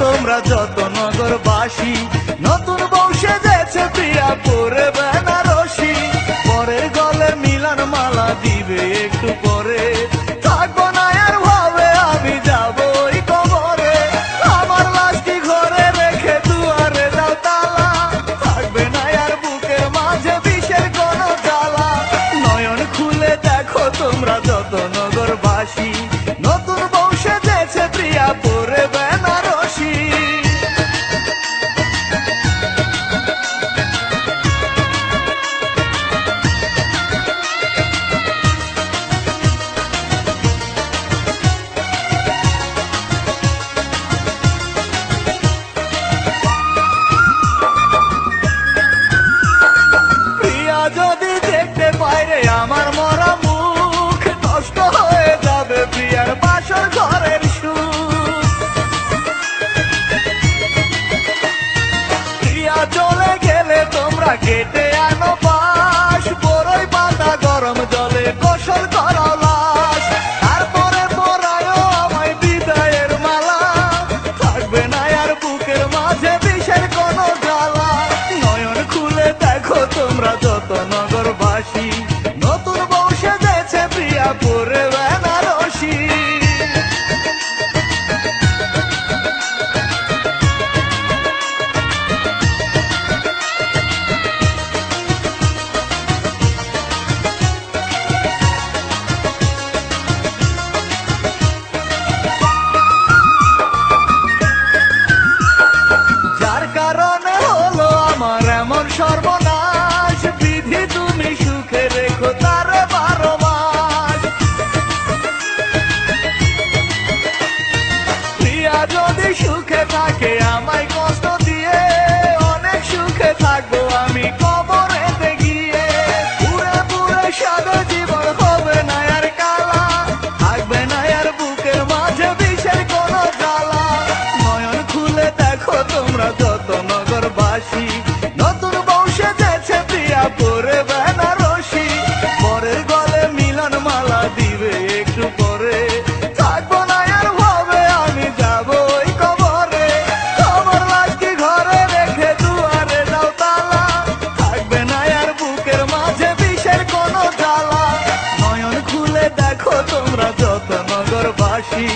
তোমরা যত নগরবাসী। নতুন বউ সেজেছে প্রিয়া পরে বেনারসি, পরের গলে মিলন মালা দিবে একটু পরে। থাকবো না আর ভাবে আমি যাবো ওই কবরে, আমার লাশটি ঘরে রেখে দুয়ারে দাও তালা। থাকবে না আর বুকের মাঝে বিষের কোনো জ্বালা। নয়ন খুলে দেখো তোমরা যত নগরবাসী, নতুন বউ সেজেছে প্রিয়া পরে বেনারসি। যদি দেখতে পাইরে আমার মরা মুখ, নষ্ট হয়ে যাবে প্রিয়ার বাসর ঘরের সুখ। প্রিয়া চলে গেলে তোমরা কেটে আনো বাঁশ, বড়ই পাতা গরম জলে গোসল করাও লাশ। তারপরে পরায়ও আমায় বিদায়ের মালা, থাকবে না আর বুকের মাঝে বিষের কোনো জ্বালা। নয়ন খুলে দেখো তোমরা যত নগরবাসী, নতুন বউ সেজেছে প্রিয়া পরে বেনারসি। যার কারণে হলো আমার এমন সর্বনাশ, বিধি তুমি সুখে রেখো তারে 12 মাস। প্রিয়া যদি সুখে থাকে আমায় কষ্ট দিয়ে, অনেক সুখে থাকবো আমি কবরেতে গিয়ে। পুরে পুরে সাদা জীবন হবে না আর কালা, থাকবে না আর বুকের মাঝে বিষের কোনো জ্বালা। নয়ন খুলে দেখো তোমরা যত নগরবাসী, নতুন বউ সেজেছে প্রিয়া পরে বেনারসি, পরের গলে মিলন মালা দিবে একটু পরে। থাকবো না আর ভাবে আমি যাবো ওই কবরে, আমার লাশটি ঘরে রেখে দুয়ারে দাও তালা। থাকবে না আর বুকের মাঝে বিষের কোনো জ্বালা। নয়ন খুলে দেখো তোমরা যত নগরবাসী,